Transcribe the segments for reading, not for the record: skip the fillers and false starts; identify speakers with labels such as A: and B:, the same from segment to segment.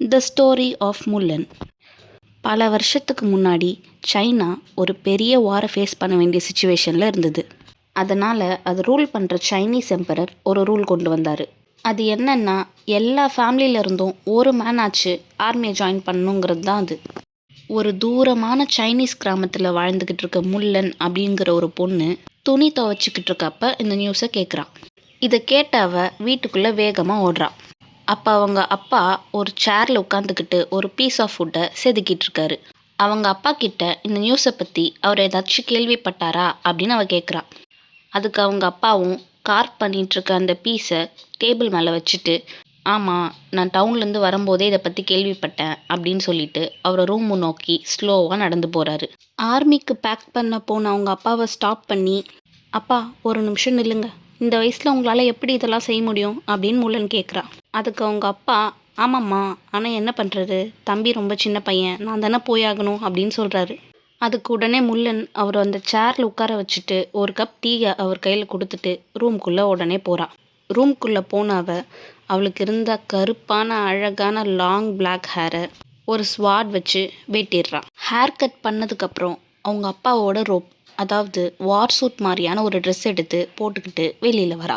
A: The story of முல்லன். பல வருஷத்துக்கு முன்னாடி சைனா ஒரு பெரிய வாரை ஃபேஸ் பண்ண வேண்டிய சுச்சுவேஷனில் இருந்தது. அதனால் அது ரூல் பண்ணுற சைனீஸ் எம்பரர் ஒரு ரூல் கொண்டு வந்தார். அது என்னன்னா, எல்லா ஃபேமிலியில இருந்தும் ஒரு மேன் ஆச்சு ஆர்மியை ஜாயின் பண்ணணுங்கிறது தான் அது. ஒரு தூரமான சைனீஸ் கிராமத்தில் வாழ்ந்துக்கிட்டு இருக்க முல்லன் அப்படிங்கிற ஒரு பொண்ணு துணி துவைச்சிக்கிட்டு இருக்கப்ப இந்த நியூஸை கேட்குறான். இதை கேட்ட அவ வீட்டுக்குள்ளே வேகமாக ஓடுறா. அப்போ அவங்க அப்பா ஒரு சேரில் உட்காந்துக்கிட்டு ஒரு பீஸ் ஆஃப் ஃபுட்டை செதுக்கிட்டு இருக்காரு. அவங்க அப்பா கிட்ட இந்த நியூஸை பற்றி அவர் ஏதாச்சும் கேள்விப்பட்டாரா அப்படின்னு அவள் கேட்குறா. அதுக்கு அவங்க அப்பாவும் கார்ப் பண்ணிகிட்ருக்க அந்த பீஸை டேபிள் மேலே வச்சுட்டு, ஆமாம், நான் டவுன்லேருந்து வரும்போதே இதை பற்றி கேள்விப்பட்டேன் அப்படின்னு சொல்லிட்டு அவரை ரூம் நோக்கி ஸ்லோவாக நடந்து போகிறாரு. ஆர்மிக்கு பேக் பண்ண போன அவங்க அப்பாவை ஸ்டாப் பண்ணி, அப்பா ஒரு நிமிஷம் நில்லுங்க, இந்த வயசில் உங்களால் எப்படி இதெல்லாம் செய்ய முடியும் அப்படின்னு முல்லன் கேட்குறா. அதுக்கு அவங்க அப்பா, ஆமாம்மா, ஆனால் என்ன பண்ணுறது, தம்பி ரொம்ப சின்ன பையன், நான் தானே போயாகணும் அப்படின்னு சொல்கிறாரு. அதுக்கு உடனே முல்லன் அவர் அந்த சேரில் உட்கார வச்சுட்டு ஒரு கப் டீயை அவர் கையில் கொடுத்துட்டு ரூம்குள்ளே உடனே போகிறா. ரூம்குள்ளே போன அவளுக்கு இருந்த கருப்பான அழகான லாங் பிளாக் ஹேரை ஒரு ஸ்வாட் வச்சு வெட்டிடுறான். ஹேர் கட் பண்ணதுக்கப்புறம் அவங்க அப்பாவோட ரோப், அதாவது வார் சூட் மாதிரியான ஒரு ட்ரெஸ் எடுத்து போட்டுக்கிட்டு வெளியில் வரா.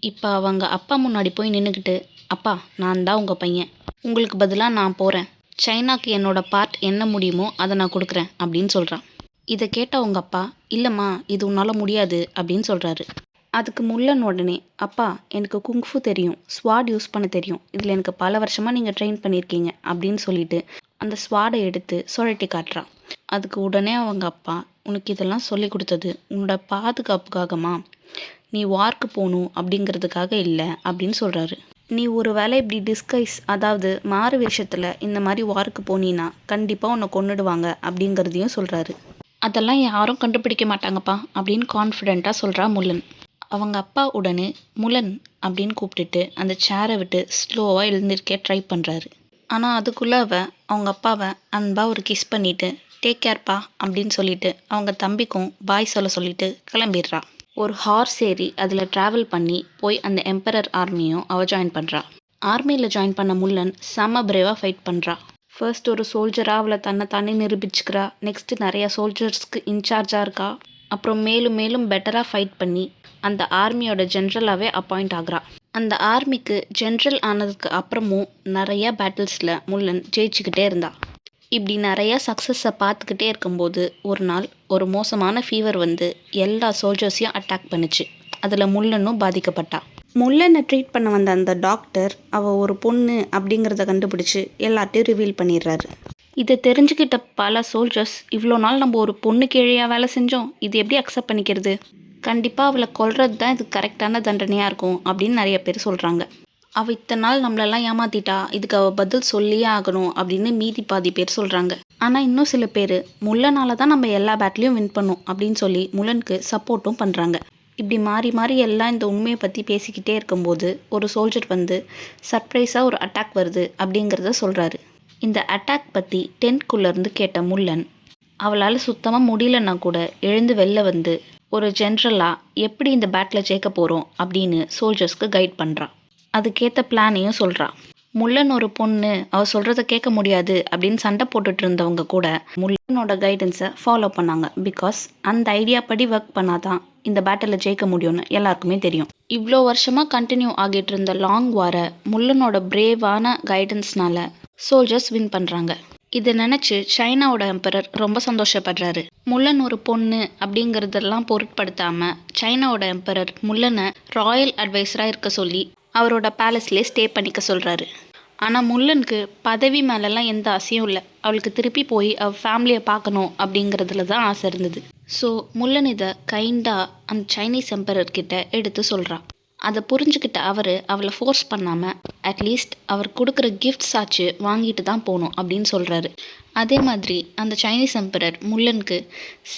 A: இப்போ அவங்க அப்பா முன்னாடி போய் நின்றுக்கிட்டு, அப்பா, நான் தான் உங்கள் பையன், உங்களுக்கு பதிலாக நான் போகிறேன், சைனாக்கு என்னோட பார்ட் என்ன முடியுமோ அதை நான் கொடுக்குறேன் அப்படின்னு சொல்கிறான். இதை கேட்ட அவங்க அப்பா, இல்லைம்மா, இது உன்னால் முடியாது அப்படின்னு சொல்கிறாரு. அதுக்கு முல்லன் உடனே, அப்பா, எனக்கு குங்ஃபு தெரியும், ஸ்வாட் யூஸ் பண்ண தெரியும், இதில் எனக்கு பல வருஷமாக நீங்கள் ட்ரெயின் பண்ணியிருக்கீங்க அப்படின்னு சொல்லிட்டு அந்த ஸ்வாடை எடுத்து சுழட்டி காட்டுறான். அதுக்கு உடனே அவங்க அப்பா, உனக்கு இதெல்லாம் சொல்லி கொடுத்தது உன்னோட பாதுகாப்புக்காகமா, நீ வார்க்கு போகணும் அப்படிங்கிறதுக்காக இல்லை அப்படின்னு சொல்கிறாரு. நீ ஒரு வேளை இப்படி டிஸ்கைஸ், அதாவது மாறு வேஷத்தில் இந்த மாதிரி வார்க்கு போனீன்னா கண்டிப்பாக உன்னை கொன்னுடுவாங்க அப்படிங்கிறதையும் சொல்கிறாரு. அதெல்லாம் யாரும் கண்டுபிடிக்க மாட்டாங்கப்பா அப்படின்னு கான்ஃபிடெண்ட்டாக சொல்கிறா முல்லன். அவங்க அப்பா உடனே முல்லன் அப்படின்னு கூப்பிட்டுட்டு அந்த சேரை விட்டு ஸ்லோவாக எழுந்திருக்க ட்ரை பண்ணுறாரு. ஆனால் அதுக்குள்ளே அவங்க அப்பாவை அன்பாக ஒரு கிஸ் பண்ணிவிட்டு, டேக் கேர்ப்பா அப்படின்னு சொல்லிட்டு அவங்க தம்பிக்கும் பாய் சொல்ல சொல்லிட்டு கிளம்பிடுறா. ஒரு ஹார்ஸ் ஏறி அதில் ட்ராவல் பண்ணி போய் அந்த எம்பரர் ஆர்மியும் அவள் ஜாயின் பண்ணுறா. ஆர்மியில் ஜாயின் பண்ண முல்லன் செம்ம பிரேவாக ஃபைட் பண்ணுறா. ஃபர்ஸ்ட் ஒரு சோல்ஜராக அவளை தன்னை நிரூபிச்சுக்கிறா. நெக்ஸ்ட்டு நிறையா சோல்ஜர்ஸ்க்கு இன்சார்ஜாக இருக்கா. அப்புறம் மேலும் மேலும் பெட்டராக ஃபைட் பண்ணி அந்த ஆர்மியோட ஜென்ரலாகவே அப்பாயிண்ட் ஆகுறா. அந்த ஆர்மிக்கு ஜென்ரல் ஆனதுக்கு அப்புறமும் நிறையா பேட்டில்ஸில் முல்லன் ஜெயிச்சுக்கிட்டே இருந்தா. இப்படி நிறையா சக்ஸஸை பார்த்துக்கிட்டே இருக்கும்போது ஒரு நாள் ஒரு மோசமான ஃபீவர் வந்து எல்லா சோல்ஜர்ஸையும் அட்டாக் பண்ணுச்சு. அதில் முல்லனும் பாதிக்கப்பட்டா. முல்லனை ட்ரீட் பண்ண வந்த அந்த டாக்டர் அவள் ஒரு பொண்ணு அப்படிங்கிறத கண்டுபிடிச்சி எல்லாத்தையும் ரிவீல் பண்ணிடுறாரு. இதை தெரிஞ்சுக்கிட்ட பல சோல்ஜர்ஸ், இவ்வளோ நாள் நம்ம ஒரு பொண்ணு கீழேயா வேலை செஞ்சோம், இது எப்படி அக்செப்ட் பண்ணிக்கிறது, கண்டிப்பாக அவளை கொல்றது தான் இது கரெக்டான தண்டனையாக இருக்கும் அப்படின்னு நிறைய பேர் சொல்கிறாங்க. அவள் இத்தனை நாள் நம்மளெல்லாம் ஏமாத்திட்டா, இதுக்கு அவள் பதில் சொல்லியே ஆகணும் அப்படின்னு மீதி பாதி பேர் சொல்கிறாங்க. ஆனால் இன்னும் சில பேர் முல்லனால தான் நம்ம எல்லா பேட்லையும் வின் பண்ணோம் அப்படின்னு சொல்லி முல்லனுக்கு சப்போர்ட்டும் பண்ணுறாங்க. இப்படி மாறி மாறி எல்லாம் இந்த உண்மையை பற்றி பேசிக்கிட்டே இருக்கும்போது ஒரு சோல்ஜர் வந்து சர்ப்ரைஸாக ஒரு அட்டாக் வருது அப்படிங்கிறத சொல்கிறாரு. இந்த அட்டாக் பற்றி டென்ட்குள்ளேருந்து கேட்ட முல்லன், அவளால் சுத்தமாக முடியலன்னா கூட எழுந்து வெளில வந்து ஒரு ஜென்ரலாக எப்படி இந்த பேட்டில் ஜெயிக்க போகிறோம் அப்படின்னு சோல்ஜர்ஸ்க்கு கைட் பண்ணுறான். அதுக்கேற்ற பிளானையும் சொல்கிறான். முல்லன் ஒரு பொண்ணு, அவள் சொல்கிறத கேட்க முடியாது அப்படின்னு சண்டை போட்டுட்டு இருந்தவங்க கூட முல்லனோட கைடன்ஸை ஃபாலோ பண்ணாங்க. பிகாஸ் அந்த ஐடியா படி ஒர்க் பண்ணாதான் இந்த பேட்டில் ஜெயிக்க முடியும்னு எல்லாருக்குமே தெரியும். இவ்வளோ வருஷமாக கண்டினியூ ஆகிட்டு இருந்த லாங் வாரை முல்லனோட பிரேவான கைடன்ஸ்னால சோல்ஜர்ஸ் வின் பண்ணுறாங்க. இதை நினச்சி சைனாவோட எம்பரர் ரொம்ப சந்தோஷப்படுறாரு. முல்லன் ஒரு பொண்ணு அப்படிங்கிறதெல்லாம் பொருட்படுத்தாமல் சைனாவோட எம்பரர் முல்லனை ராயல் அட்வைஸராக இருக்க சொல்லி அவரோட பேலஸ்லேயே ஸ்டே பண்ணிக்க சொல்கிறாரு. ஆனால் முல்லனுக்கு பதவி மேலெல்லாம் எந்த ஆசையும் இல்லை. அவளுக்கு திருப்பி போய் அவள் ஃபேமிலியை பார்க்கணும் அப்படிங்கிறதுல தான் ஆசை இருந்தது. ஸோ முல்லன் இதை கைண்டாக அந்த சைனீஸ் எம்பரர்கிட்ட எடுத்து சொல்கிறான். அதை புரிஞ்சுக்கிட்ட அவளை ஃபோர்ஸ் பண்ணாமல் அட்லீஸ்ட் அவர் கொடுக்குற கிஃப்ட்ஸ் ஆச்சு வாங்கிட்டு தான் போகணும் அப்படின்னு சொல்கிறாரு. அதே மாதிரி அந்த சைனீஸ் எம்பரர் முல்லனுக்கு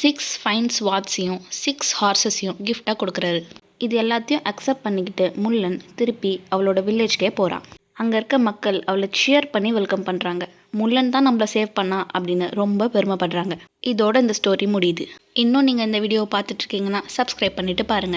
A: 6 ஃபைன் ஸ்வாட்ஸையும் 6 ஹார்ஸஸையும் கிஃப்டாக கொடுக்குறாரு. இது எல்லாத்தையும் அக்செப்ட் பண்ணிக்கிட்டு முல்லன் திருப்பி அவளோட வில்லேஜ்கே போகிறான். அங்கே இருக்க மக்கள் அவளை சியர் பண்ணி வெல்கம் பண்ணுறாங்க. முல்லன் தான் நம்மளை சேவ் பண்ணா அப்படின்னு ரொம்ப பெருமைப்படுறாங்க. இதோட இந்த ஸ்டோரி முடியுது. இன்னும் நீங்கள் இந்த வீடியோவை பார்த்துட்ருக்கீங்கன்னா சப்ஸ்கிரைப் பண்ணிவிட்டு பாருங்கள்.